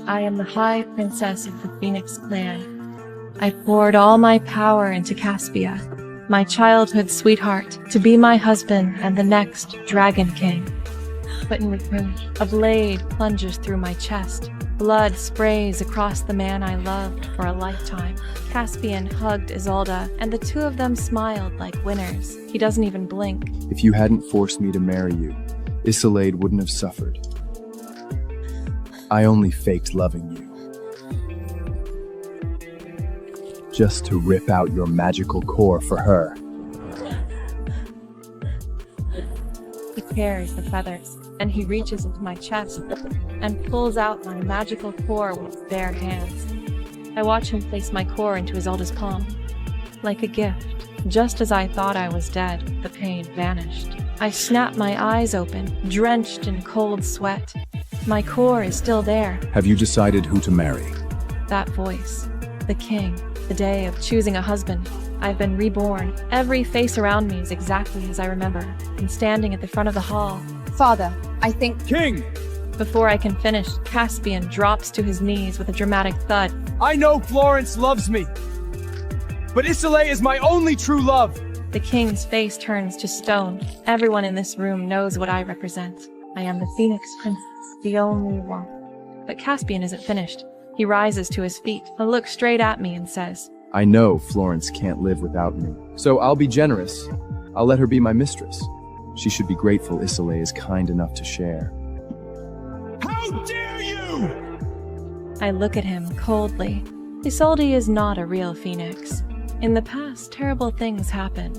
I am the High Princess of the Phoenix clan. I poured all my power into Caspian, my childhood sweetheart, to be my husband and the next Dragon King. But in return, a blade plunges through my chest. Blood sprays across the man I loved for a lifetime. Caspian hugged Isolde, and the two of them smiled like winners. He doesn't even blink. If you hadn't forced me to marry you, Isolde wouldn't have suffered. I only faked loving you, just to rip out your magical core for her. He tears the feathers, and he reaches into my chest and pulls out my magical core with his bare hands. I watch him place my core into Isolde's palm. Like a gift, just as I thought I was dead, the pain vanished. I snap my eyes open, drenched in cold sweat. My core is still there. Have you decided who to marry? That voice, the king, the day of choosing a husband. I've been reborn. Every face around me is exactly as I remember. I'm standing at the front of the hall. Father, I think— King! Before I can finish, Caspian drops to his knees with a dramatic thud. I know Florence loves me, but Isolde is my only true love. The king's face turns to stone. Everyone in this room knows what I represent. I am the Phoenix Princess, the only one. But Caspian isn't finished. He rises to his feet and looks straight at me and says, I know Florence can't live without me, so I'll be generous. I'll let her be my mistress. She should be grateful Isolde is kind enough to share. How dare you! I look at him coldly. Isolde is not a real phoenix. In the past, terrible things happened.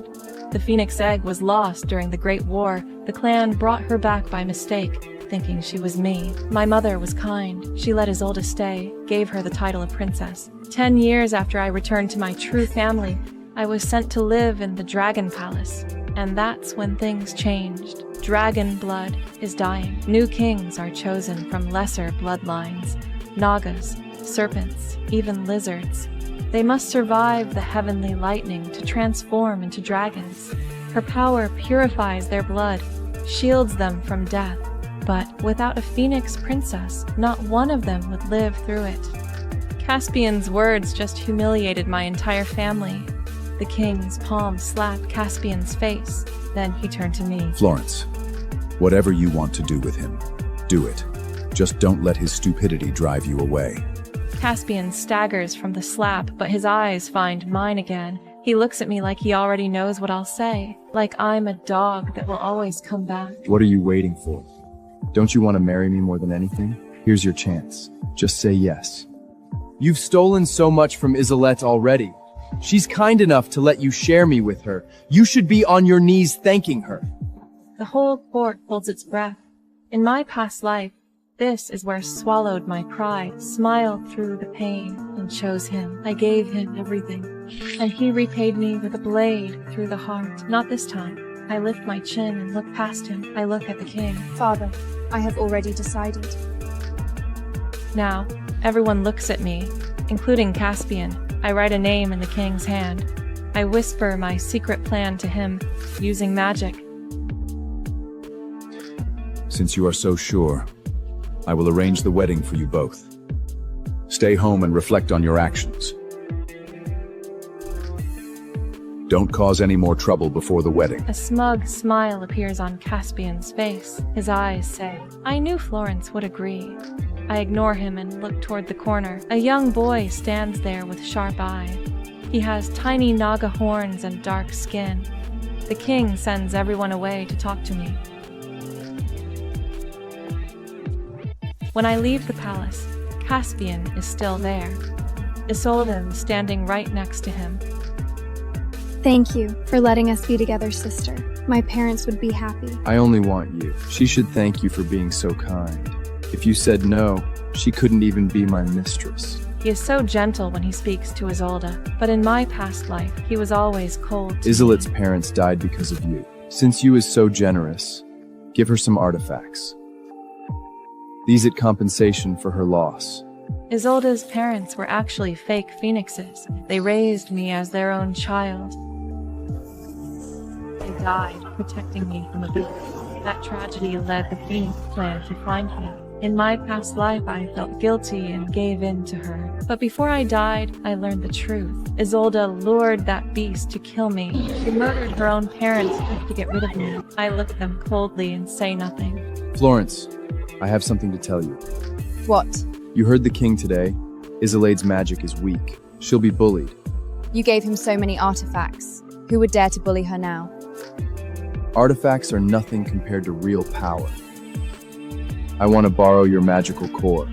The phoenix egg was lost during the Great War. The clan brought her back by mistake, thinking she was me. My mother was kind. She let Isolde stay, gave her the title of princess. 10 years after I returned to my true family, I was sent to live in the Dragon Palace. And that's when things changed. Dragon blood is dying. New kings are chosen from lesser bloodlines. Nagas, serpents, even lizards. They must survive the heavenly lightning to transform into dragons. Her power purifies their blood, shields them from death. But without a phoenix princess, not one of them would live through it. Caspian's words just humiliated my entire family. The king's palm slapped Caspian's face. Then he turned to me. Florence, whatever you want to do with him, do it. Just don't let his stupidity drive you away. Caspian staggers from the slap, but his eyes find mine again. He looks at me like he already knows what I'll say, like I'm a dog that will always come back. What are you waiting for? Don't you want to marry me more than anything? Here's your chance. Just say yes. You've stolen so much from Isolde already. She's kind enough to let you share me with her. You should be on your knees thanking her. The whole court holds its breath. In my past life, this is where I swallowed my pride, smiled through the pain, and chose him. I gave him everything, and he repaid me with a blade through the heart. Not this time. I lift my chin and look past him. I look at the king. Father, I have already decided. Now, everyone looks at me, including Caspian. I write a name in the king's hand. I whisper my secret plan to him, using magic. Since you are so sure, I will arrange the wedding for you both. Stay home and reflect on your actions. Don't cause any more trouble before the wedding. A smug smile appears on Caspian's face. His eyes say, I knew Florence would agree. I ignore him and look toward the corner. A young boy stands there with sharp eyes. He has tiny naga horns and dark skin. The king sends everyone away to talk to me. When I leave the palace, Caspian is still there. Isolde is standing right next to him. Thank you for letting us be together, sister. My parents would be happy. I only want you. She should thank you for being so kind. If you said no, she couldn't even be my mistress. He is so gentle when he speaks to Isolde, but in my past life, he was always cold to Isolde's me. parents died because of you. Since you is so generous, give her some artifacts. These at compensation for her loss. Isolde's parents were actually fake phoenixes. They raised me as their own child. Died protecting me from abuse. That tragedy led the Phoenix clan to find me. In my past life, I felt guilty and gave in to her. But before I died, I learned the truth. Isolde lured that beast to kill me. She murdered her own parents just to get rid of me. I look at them coldly and say nothing. Florence, I have something to tell you. What? You heard the king today. Isolede's magic is weak. She'll be bullied. You gave him so many artifacts. Who would dare to bully her now? Artifacts are nothing compared to real power. I want to borrow your magical core.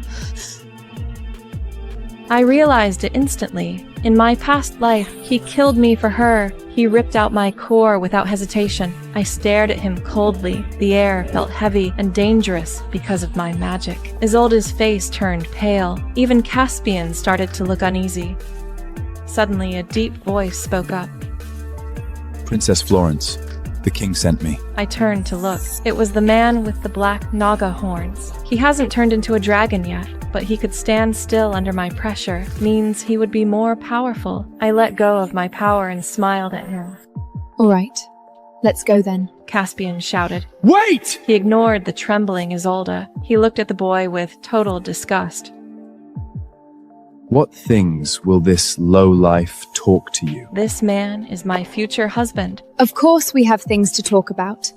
I realized it instantly. In my past life, he killed me for her. He ripped out my core without hesitation. I stared at him coldly. The air felt heavy and dangerous because of my magic. Isolde's face turned pale. Even Caspian started to look uneasy. Suddenly, a deep voice spoke up. Princess Florence, the king sent me. I turned to look. It was the man with the black naga horns. He hasn't turned into a dragon yet, but he could stand still under my pressure. Means he would be more powerful. I let go of my power and smiled at him. All right. Let's go then. Caspian shouted. Wait! He ignored the trembling Isolde. He looked at the boy with total disgust. What things will this lowlife talk to you? This man is my future husband. Of course we have things to talk about.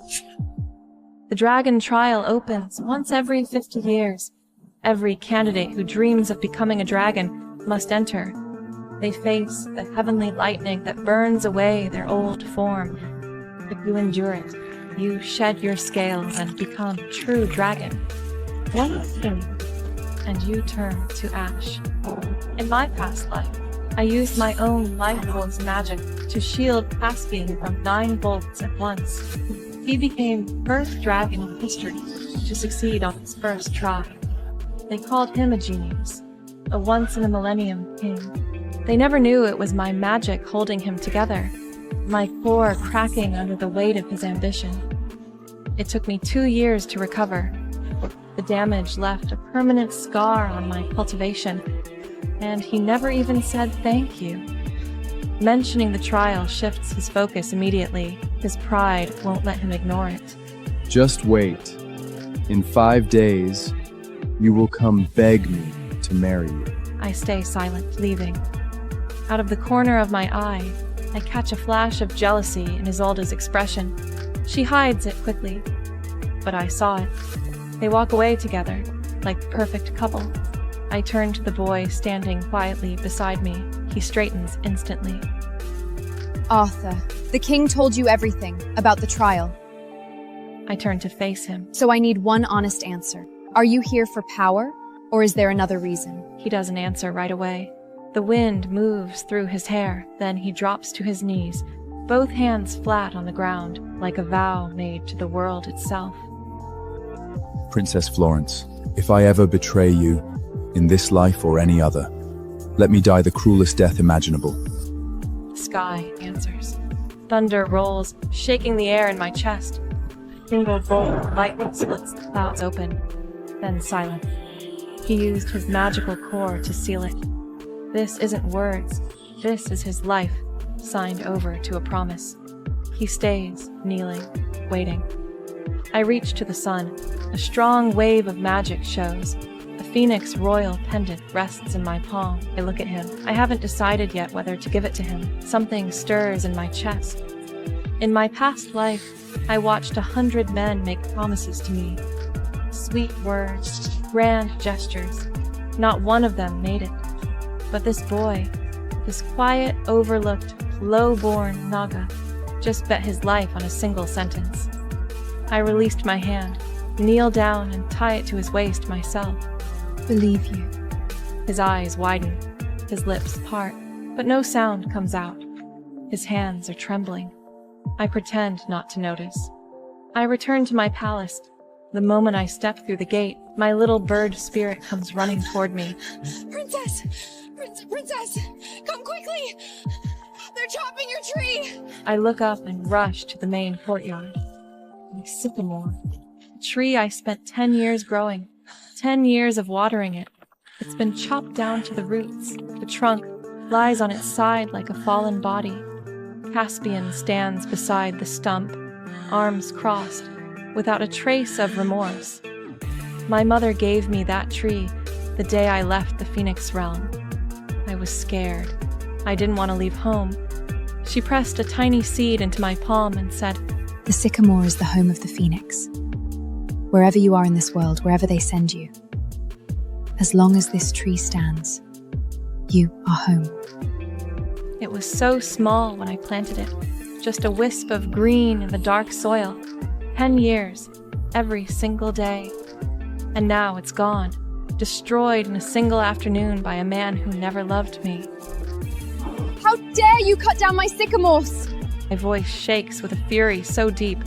The dragon trial opens once every 50 years. Every candidate who dreams of becoming a dragon must enter. They face the heavenly lightning that burns away their old form. If you endure it, you shed your scales and become a true dragon. One thing, and you turn to ash. In my past life, I used my own life force magic to shield Caspian from 9 bolts at once. He became first dragon in history to succeed on his first try. They called him a genius, a once-in-a-millennium king. They never knew it was my magic holding him together, my core cracking under the weight of his ambition. It took me 2 years to recover. The damage left a permanent scar on my cultivation, and he never even said thank you. Mentioning the trial shifts his focus immediately. His pride won't let him ignore it. Just wait. In 5 days, you will come beg me to marry you. I stay silent, leaving. Out of the corner of my eye, I catch a flash of jealousy in Isolde's expression. She hides it quickly, but I saw it. They walk away together, like the perfect couple. I turn to the boy standing quietly beside me. He straightens instantly. Arthur, the king told you everything about the trial. I turn to face him. So I need one honest answer. Are you here for power, or is there another reason? He doesn't answer right away. The wind moves through his hair, then he drops to his knees, both hands flat on the ground, like a vow made to the world itself. Princess Florence, if I ever betray you, in this life or any other, let me die the cruelest death imaginable. The sky answers. Thunder rolls, shaking the air in my chest. A single bolt of lightning splits the clouds open, then silent. He used his magical core to seal it. This isn't words. This is his life, signed over to a promise. He stays, kneeling, waiting. I reach to the sun. A strong wave of magic shows. A Phoenix royal pendant rests in my palm. I look at him. I haven't decided yet whether to give it to him. Something stirs in my chest. In my past life, I watched 100 men make promises to me. Sweet words, grand gestures. Not one of them made it. But this boy, this quiet, overlooked, low-born Naga, just bet his life on a single sentence. I released my hand, kneel down and tie it to his waist myself. Believe you. His eyes widen, his lips part, but no sound comes out. His hands are trembling. I pretend not to notice. I return to my palace. The moment I step through the gate, my little bird spirit comes running toward me. Princess! Princess! Come quickly! They're chopping your tree! I look up and rush to the main courtyard. A sycamore. A tree I spent 10 years growing. 10 years of watering it. It's been chopped down to the roots. The trunk lies on its side like a fallen body. Caspian stands beside the stump, arms crossed, without a trace of remorse. My mother gave me that tree the day I left the Phoenix realm. I was scared. I didn't want to leave home. She pressed a tiny seed into my palm and said, The sycamore is the home of the phoenix. Wherever you are in this world, wherever they send you, as long as this tree stands, you are home. It was so small when I planted it, just a wisp of green in the dark soil. 10 years, every single day. And now it's gone, destroyed in a single afternoon by a man who never loved me. How dare you cut down my sycamores! My voice shakes with a fury so deep,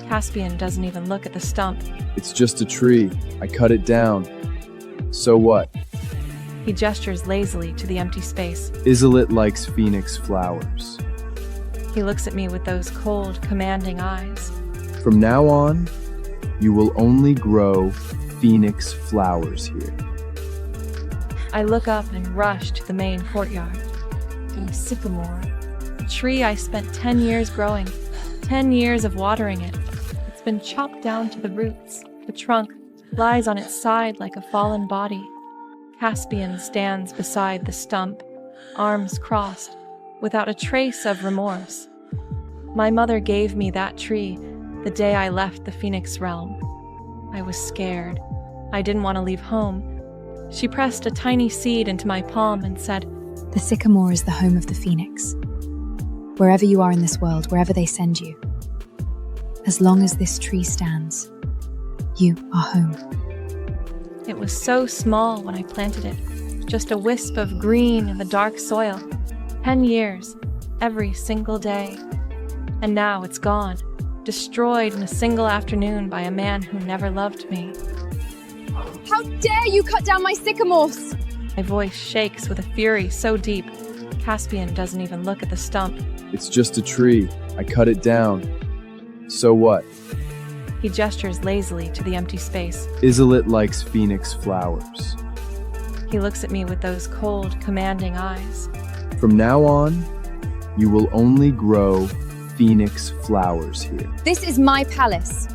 Caspian doesn't even look at the stump. It's just a tree. I cut it down. So what? He gestures lazily to the empty space. Isolet likes phoenix flowers. He looks at me with those cold, commanding eyes. From now on, you will only grow phoenix flowers here. I look up and rush to the main courtyard. The sycamore, a tree I spent 10 years growing, 10 years of watering it. It's been chopped down to the roots. The trunk lies on its side like a fallen body. Caspian stands beside the stump, arms crossed, without a trace of remorse. My mother gave me that tree the day I left the Phoenix realm. I was scared. I didn't want to leave home. She pressed a tiny seed into my palm and said, The sycamore is the home of the phoenix. Wherever you are in this world, wherever they send you, as long as this tree stands, you are home. It was so small when I planted it, just a wisp of green in the dark soil. 10 years, every single day. And now it's gone, destroyed in a single afternoon by a man who never loved me. How dare you cut down my sycamores! My voice shakes with a fury so deep, Caspian doesn't even look at the stump. It's just a tree. I cut it down. So what? He gestures lazily to the empty space. Isolet likes phoenix flowers. He looks at me with those cold, commanding eyes. From now on, you will only grow phoenix flowers here. This is my palace.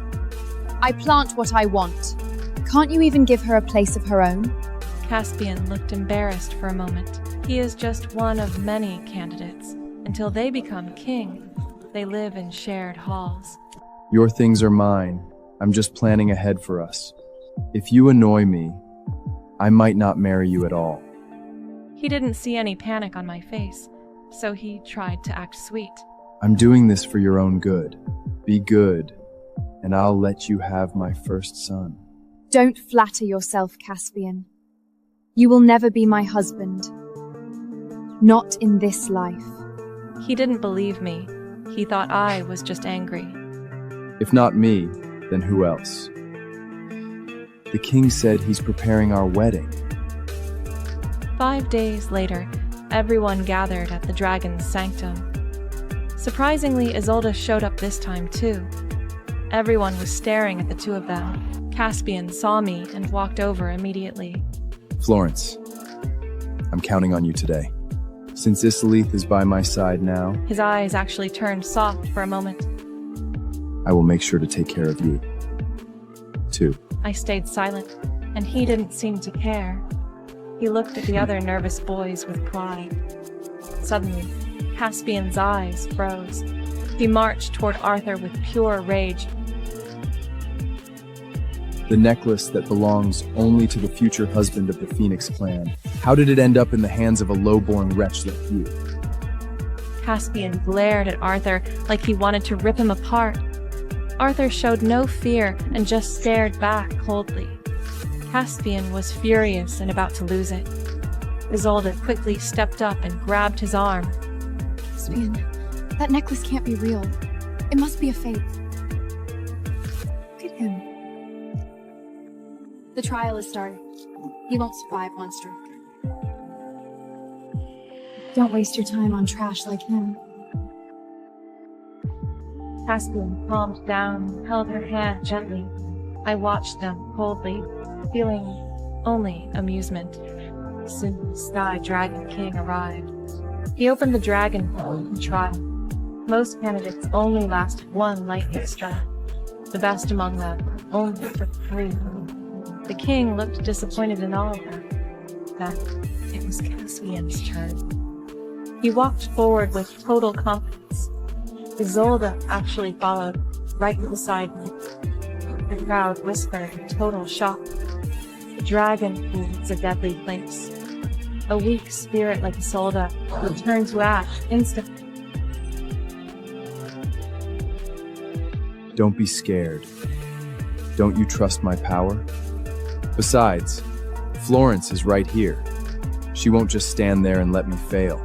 I plant what I want. Can't you even give her a place of her own? Caspian looked embarrassed for a moment. He is just one of many candidates. Until they become king, they live in shared halls. Your things are mine. I'm just planning ahead for us. If you annoy me, I might not marry you at all. He didn't see any panic on my face, so he tried to act sweet. I'm doing this for your own good. Be good, and I'll let you have my first son. Don't flatter yourself, Caspian. You will never be my husband. Not in this life. He didn't believe me. He thought I was just angry. If not me, then who else? The king said he's preparing our wedding. 5 days later, everyone gathered at the dragon's sanctum. Surprisingly, Isolde showed up this time too. Everyone was staring at the two of them. Caspian saw me and walked over immediately. Florence, I'm counting on you today. Since Isolith is by my side now, His eyes actually turned soft for a moment. I will make sure to take care of you, too. I stayed silent, and he didn't seem to care. He looked at the other nervous boys with pride. Suddenly, Caspian's eyes froze. He marched toward Arthur with pure rage. The necklace that belongs only to the future husband of the Phoenix clan. How did it end up in the hands of a low-born wretch like you? Caspian glared at Arthur like he wanted to rip him apart. Arthur showed no fear and just stared back coldly. Caspian was furious and about to lose it. Isolde quickly stepped up and grabbed his arm. Caspian, that necklace can't be real. It must be a fake. Look at him. The trial is starting. He won't survive, monster. Don't waste your time on trash like him. Caspian calmed down and held her hand gently. I watched them coldly, feeling only amusement. Soon the Sky Dragon King arrived. He opened the dragon portal and trial. Most candidates only lasted one lightning strike. The best among them only took 3. The king looked disappointed in all of them. Then it was Caspian's turn. He walked forward with total confidence. Isolde actually followed right beside me. The crowd whispered in total shock. The dragon pool is a deadly place. A weak spirit like Isolde would turn to ash instantly. Don't be scared. Don't you trust my power? Besides, Florence is right here. She won't just stand there and let me fail.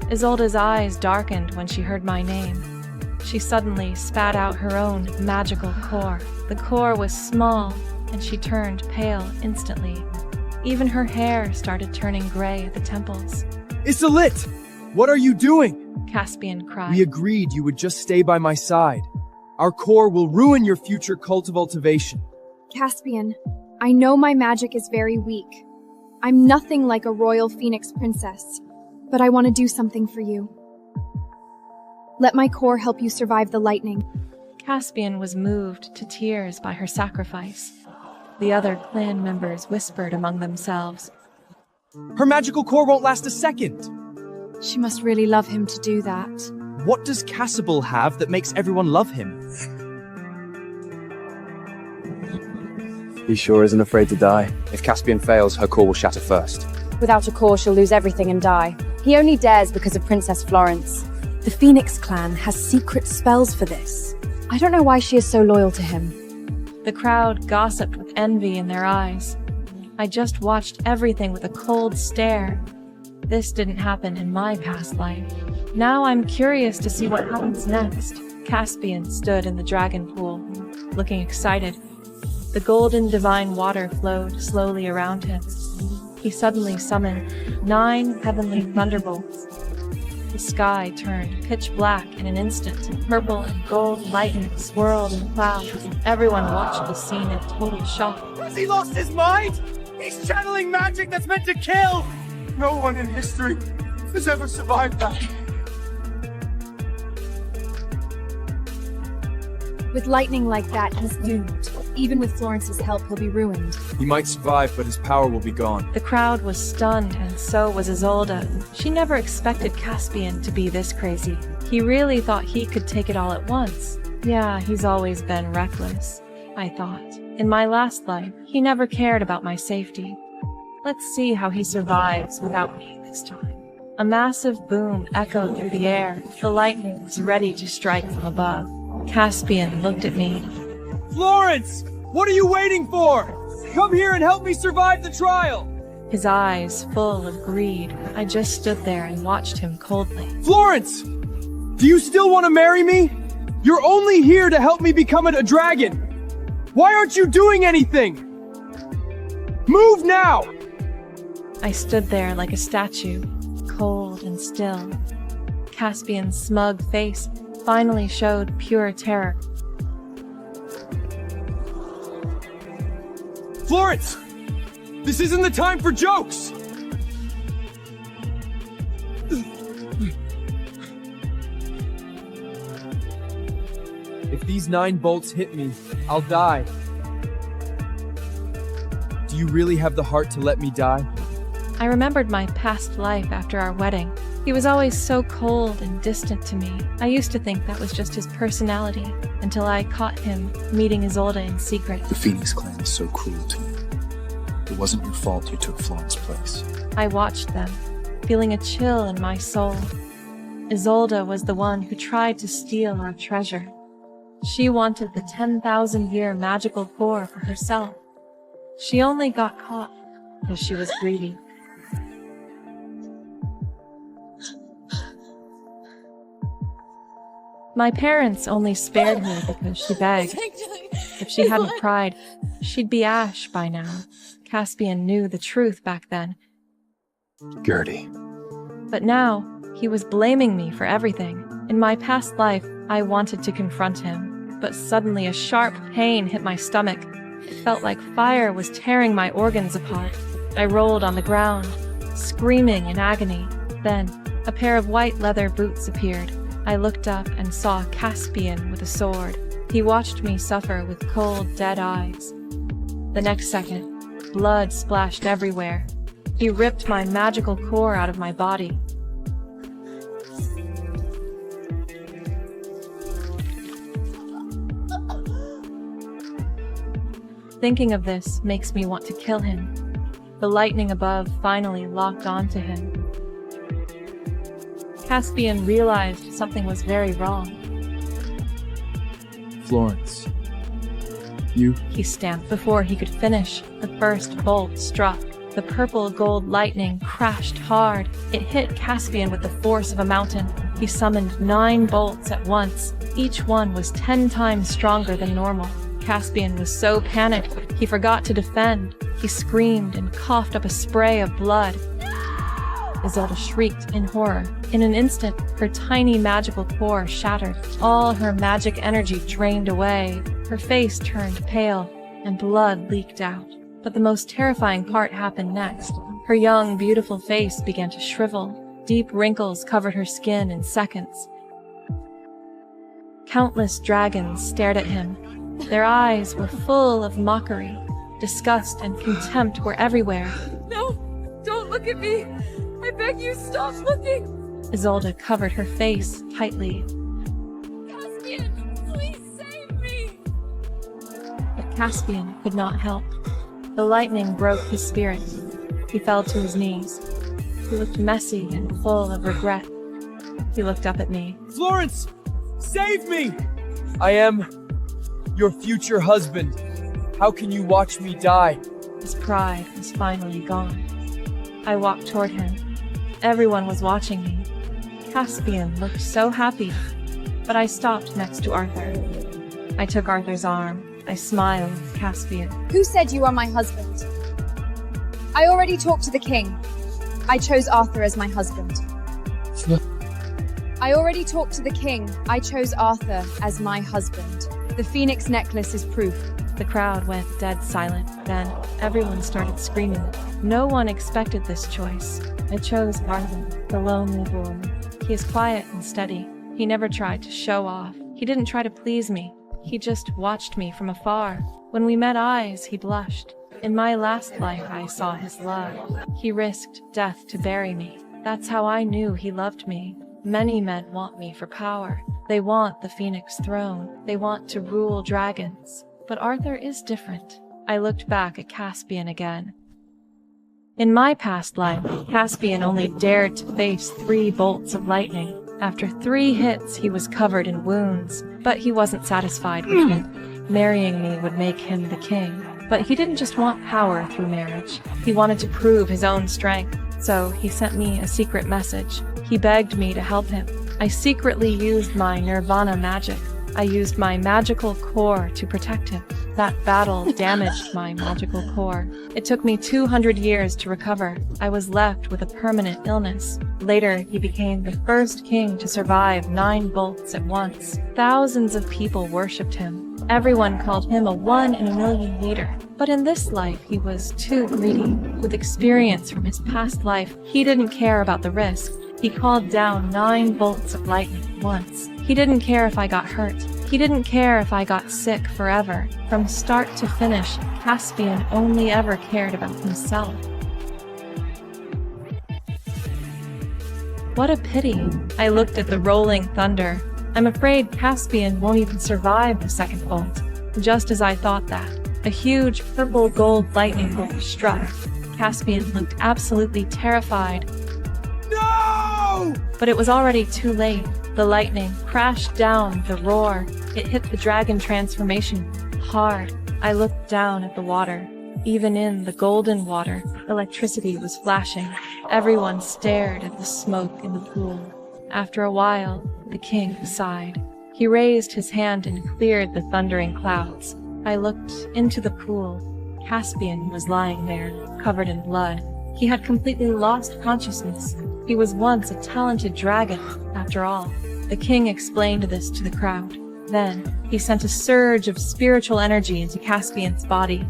Isolde's eyes darkened when she heard my name. She suddenly spat out her own magical core. The core was small, and she turned pale instantly. Even her hair started turning gray at the temples. Isolde! What are you doing? Caspian cried. We agreed you would just stay by my side. Our core will ruin your future cult of cultivation. Caspian, I know my magic is very weak. I'm nothing like a royal Phoenix princess, but I want to do something for you. Let my core help you survive the lightning. Caspian was moved to tears by her sacrifice. The other clan members whispered among themselves. Her magical core won't last a second. She must really love him to do that. What does Cassible have that makes everyone love him? He sure isn't afraid to die. If Caspian fails, her core will shatter first. Without a core, she'll lose everything and die. He only dares because of Princess Florence. The Phoenix clan has secret spells for this. I don't know why she is so loyal to him. The crowd gossiped with envy in their eyes. I just watched everything with a cold stare. This didn't happen in my past life. Now I'm curious to see what happens next. Caspian stood in the dragon pool, looking excited. The golden divine water flowed slowly around him. He suddenly summoned 9 heavenly thunderbolts. The sky turned pitch black in an instant. Purple and gold lightning swirled in clouds. Everyone watched the scene in total shock. Has he lost his mind? He's channeling magic that's meant to kill! No one in history has ever survived that. With lightning like that, he's doomed. Even with Florence's help, he'll be ruined. He might survive, but his power will be gone. The crowd was stunned, and so was Isolde. She never expected Caspian to be this crazy. He really thought he could take it all at once. Yeah, he's always been reckless, I thought. In my last life, he never cared about my safety. Let's see how he survives without me this time. A massive boom echoed through the air. The lightning was ready to strike from above. Caspian looked at me. Florence! What are you waiting for? Come here and help me survive the trial! His eyes full of greed. I just stood there and watched him coldly. Florence! Do you still want to marry me? You're only here to help me become a dragon! Why aren't you doing anything? Move now! I stood there like a statue, cold and still. Caspian's smug face finally showed pure terror. Florence! This isn't the time for jokes! If these 9 bolts hit me, I'll die. Do you really have the heart to let me die? I remembered my past life after our wedding. He was always so cold and distant to me. I used to think that was just his personality, until I caught him meeting Isolde in secret. The Phoenix clan is so cruel to me. It wasn't your fault you took Florence's place. I watched them, feeling a chill in my soul. Isolde was the one who tried to steal our treasure. She wanted the 10,000-year magical core for herself. She only got caught because she was greedy. My parents only spared her because she begged. If she hadn't cried, she'd be ash by now. Caspian knew the truth back then. Gertie. But now, he was blaming me for everything. In my past life, I wanted to confront him, but suddenly a sharp pain hit my stomach. It felt like fire was tearing my organs apart. I rolled on the ground, screaming in agony. Then, a pair of white leather boots appeared. I looked up and saw Caspian with a sword. He watched me suffer with cold, dead eyes. The next second, blood splashed everywhere. He ripped my magical core out of my body. Thinking of this makes me want to kill him. The lightning above finally locked onto him. Caspian realized something was very wrong. Florence. He stamped before he could finish. The first bolt struck. The purple gold lightning crashed hard. It hit Caspian with the force of a mountain. He summoned 9 bolts at once. Each one was 10 times stronger than normal. Caspian was so panicked, he forgot to defend. He screamed and coughed up a spray of blood. Isolde shrieked in horror. In an instant, her tiny magical core shattered. All her magic energy drained away. Her face turned pale, and blood leaked out. But the most terrifying part happened next. Her young, beautiful face began to shrivel. Deep wrinkles covered her skin in seconds. Countless dragons stared at him. Their eyes were full of mockery. Disgust and contempt were everywhere. No, don't look at me. I beg you, stop looking. Isolde covered her face tightly. Caspian, please save me. But Caspian could not help. The lightning broke his spirit. He fell to his knees. He looked messy and full of regret. He looked up at me. Florence! Save me! I am your future husband. How can you watch me die? His pride was finally gone. I walked toward him. Everyone was watching me. Caspian looked so happy, but I stopped next to Arthur. I took Arthur's arm. I smiled at Caspian. Who said you are my husband? I already talked to the king. I chose Arthur as my husband. I already talked to the king. I chose Arthur as my husband. The Phoenix necklace is proof. The crowd went dead silent. Then everyone started screaming. No one expected this choice. I chose Arthur, the lonely boy. He is quiet and steady. He never tried to show off. He didn't try to please me. He just watched me from afar. When we met eyes, he blushed. In my last life, I saw his love. He risked death to bury me. That's how I knew he loved me. Many men want me for power. They want the Phoenix throne. They want to rule dragons. But Arthur is different. I looked back at Caspian again. In my past life, Caspian only dared to face 3 bolts of lightning. After 3 hits, he was covered in wounds. But he wasn't satisfied with me. Marrying me would make him the king. But he didn't just want power through marriage. He wanted to prove his own strength. So he sent me a secret message. He begged me to help him. I secretly used my Nirvana magic. I used my magical core to protect him. That battle damaged my magical core. It took me 200 years to recover. I was left with a permanent illness. Later, he became the first king to survive 9 bolts at once. Thousands of people worshipped him. Everyone called him a 1 in a million leader. But in this life, he was too greedy. With experience from his past life, he didn't care about the risk. He called down 9 bolts of lightning at once. He didn't care if I got hurt. He didn't care if I got sick forever. From start to finish, Caspian only ever cared about himself. What a pity. I looked at the rolling thunder. I'm afraid Caspian won't even survive the second bolt. Just as I thought that, a huge purple gold lightning bolt struck. Caspian looked absolutely terrified. No! But it was already too late. The lightning crashed down with a roar. It hit the dragon transformation hard. I looked down at the water. Even in the golden water, electricity was flashing. Everyone stared at the smoke in the pool. After a while, the king sighed. He raised his hand and cleared the thundering clouds. I looked into the pool. Caspian was lying there, covered in blood. He had completely lost consciousness. He was once a talented dragon, after all. The king explained this to the crowd. Then, he sent a surge of spiritual energy into Caspian's body.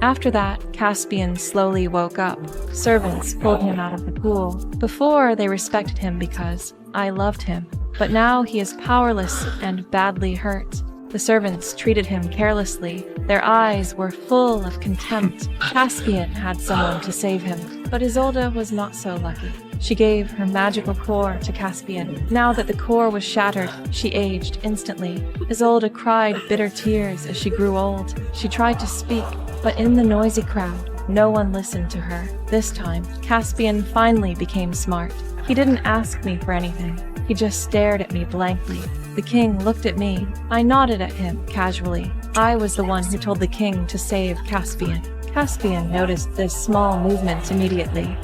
After that, Caspian slowly woke up. Servants pulled him out of the pool. Before, they respected him because I loved him. But now he is powerless and badly hurt. The servants treated him carelessly. Their eyes were full of contempt. Caspian had someone to save him, but Isolde was not so lucky. She gave her magical core to Caspian. Now that the core was shattered, she aged instantly. Isolde cried bitter tears as she grew old. She tried to speak, but in the noisy crowd, no one listened to her. This time, Caspian finally became smart. He didn't ask me for anything. He just stared at me blankly. The king looked at me. I nodded at him casually. I was the one who told the king to save Caspian. Caspian noticed this small movement immediately.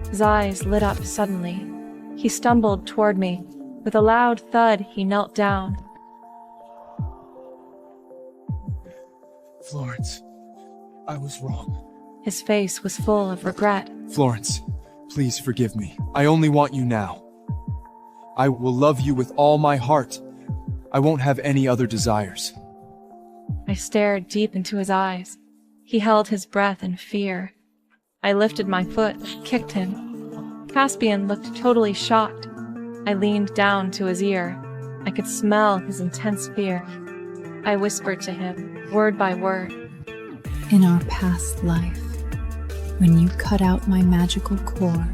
His eyes lit up suddenly. He stumbled toward me. With a loud thud, he knelt down. Florence, I was wrong. His face was full of regret. Florence, please forgive me. I only want you now. I will love you with all my heart. I won't have any other desires. I stared deep into his eyes. He held his breath in fear. I lifted my foot, kicked him. Caspian looked totally shocked. I leaned down to his ear. I could smell his intense fear. I whispered to him, word by word. In our past life, when you cut out my magical core,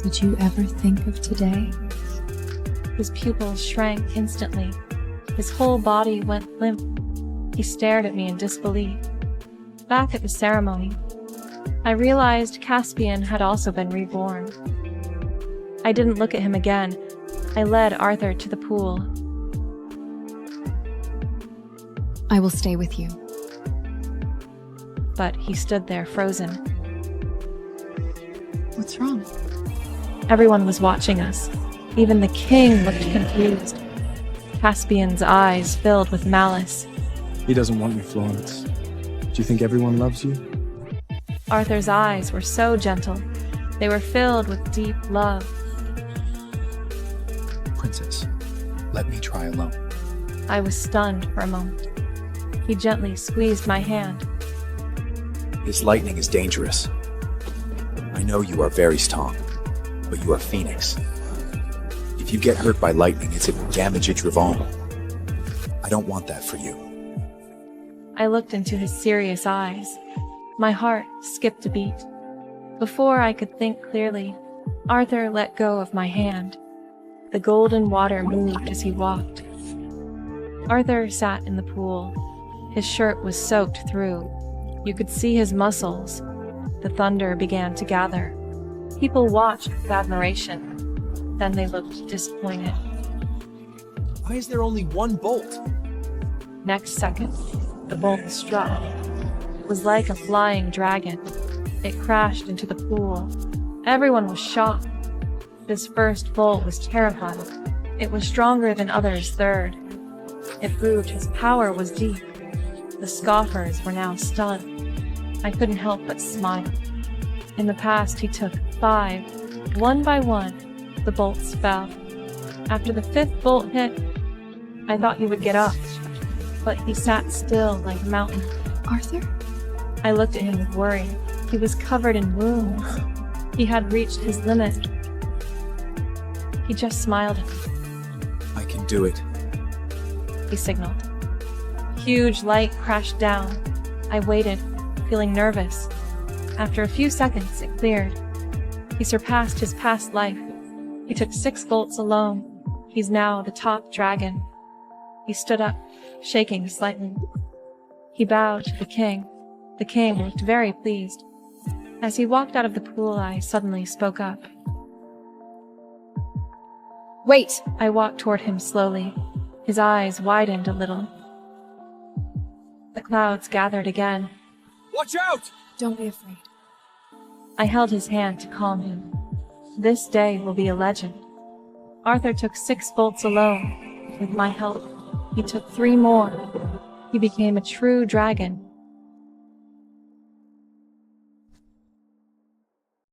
did you ever think of today? His pupils shrank instantly. His whole body went limp. He stared at me in disbelief. Back at the ceremony, I realized Caspian had also been reborn. I didn't look at him again. I led Arthur to the pool. I will stay with you. But he stood there frozen. What's wrong? Everyone was watching us. Even the king looked confused. Caspian's eyes filled with malice. He doesn't want you, Florence. Do you think everyone loves you? Arthur's eyes were so gentle. They were filled with deep love. Princess, let me try alone. I was stunned for a moment. He gently squeezed my hand. His lightning is dangerous. I know you are very strong, but you are Phoenix. If you get hurt by lightning, it's a damage reborn. I don't want that for you. I looked into his serious eyes. My heart skipped a beat. Before I could think clearly, Arthur let go of my hand. The golden water moved as he walked. Arthur sat in the pool. His shirt was soaked through. You could see his muscles. The thunder began to gather. People watched with admiration. Then they looked disappointed. Why is there only one bolt? Next second, the bolt struck. It was like a flying dragon. It crashed into the pool. Everyone was shocked. This first bolt was terrifying. It was stronger than others' third. It proved his power was deep. The scoffers were now stunned. I couldn't help but smile. In the past, he took 5. One by one, the bolts fell. After the 5th bolt hit, I thought he would get up, but he sat still like a mountain. Arthur? I looked at him with worry. He was covered in wounds. He had reached his limit. He just smiled at me. I can do it. He signaled. Huge light crashed down. I waited, feeling nervous. After a few seconds, it cleared. He surpassed his past life. He took 6 bolts alone. He's now the top dragon. He stood up, shaking slightly. He bowed to the king. The king looked very pleased. As he walked out of the pool, I suddenly spoke up. Wait! I walked toward him slowly. His eyes widened a little. The clouds gathered again. Watch out! Don't be afraid. I held his hand to calm him. This day will be a legend. Arthur took 6 bolts alone. With my help, he took 3 more. He became a true dragon.